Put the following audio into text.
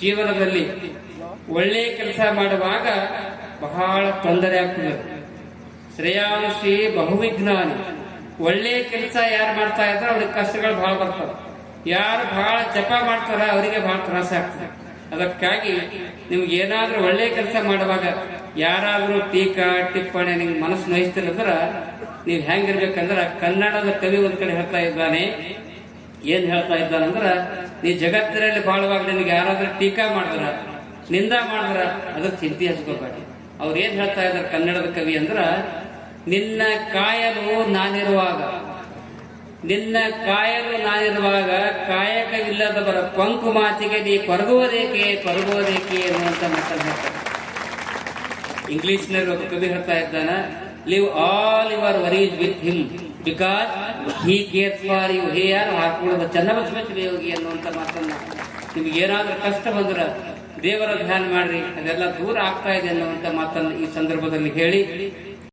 ಜೀವನದಲ್ಲಿ ಒಳ್ಳೆಯ ಕೆಲಸ ಮಾಡುವಾಗ ಬಹಳ ತೊಂದರೆ ಆಗ್ತದೆ. ಶ್ರೇಯಾಂಸಿ ಬಹುವಿಜ್ಞಾನಿ. ಒಳ್ಳೆಯ ಕೆಲಸ ಯಾರು ಮಾಡ್ತಾ ಇದ್ರೆ ಅವ್ರಿಗೆ ಕಷ್ಟಗಳು ಬಹಳ ಬರ್ತವೆ. ಯಾರು ಬಹಳ ಜಪ ಮಾಡ್ತಾರ ಅವರಿಗೆ ಬಹಳ ತ್ರಾಸ ಆಗ್ತದೆ. ಅದಕ್ಕಾಗಿ ನಿಮ್ಗೆ ಏನಾದ್ರೂ ಒಳ್ಳೆಯ ಕೆಲಸ ಮಾಡುವಾಗ ಯಾರಾದ್ರೂ ಟೀಕಾ ಟಿಪ್ಪಣಿ ನಿಮ್ಗೆ ಮನಸ್ಸು ನೋಯಿಸ್ತಿರಂದ್ರ ನೀವು ಹೆಂಗಿರ್ಬೇಕಂದ್ರ ಕನ್ನಡದ ಕವಿ ಒಂದ್ ಕಡೆ ಹೇಳ್ತಾ ಇದ್ದಾನೆ. ಏನ್ ಹೇಳ್ತಾ ಇದ್ದಾನಂದ್ರ, ನೀ ಜಗತ್ತಿನಲ್ಲಿ ಬಾಳುವಾಗ ನಿನಗೆ ಯಾರಾದ್ರೂ ಟೀಕಾ ಮಾಡಿದ್ರ ನಿಂದ ಮಾಡಿದ್ರ ಅದ್ರ ಚಿಂತೆ ಹಚ್ಕೋಬೇಡಿ. ಅವ್ರು ಏನ್ ಹೇಳ್ತಾ ಇದ್ದಾರೆ ಕನ್ನಡದ ಕವಿ ಅಂದ್ರ, ನಿನ್ನ ಕಾಯಲು ನಾನಿರುವಾಗ ಕಾಯಕವಿಲ್ಲದವರ ಕೊಂಕು ಮಾತಿಗೆ ನೀ ಕೊರಗುವುದೇಕೆ ಎನ್ನುವಂತ ಮಾತನ್ನು ಹೇಳ್ತಾರೆ. ಇಂಗ್ಲಿಷ್ನಲ್ಲಿ ಒಬ್ಬ ಕವಿ ಹೇಳ್ತಾ ಇದ್ದಾನ, live all your worries with him because he cares for you. ಹೇ ಯಾರು ಹಾಕೊಳ್ಳೋದು ಚನ್ನಬಸವೇಶ್ವರ ಯೋಗಿ ಅನ್ನುವಂತ ಮಾತನ್ನ, ನಿಮ್ಗೆ ಏನಾದ್ರೂ ಕಷ್ಟ ಬಂದ್ರ ದೇವರ ಧ್ಯಾನ ಮಾಡ್ರಿ, ಅದೆಲ್ಲ ದೂರ ಆಗ್ತಾ ಇದೆ ಅನ್ನುವಂತ ಮಾತನ್ನು ಈ ಸಂದರ್ಭದಲ್ಲಿ ಹೇಳಿ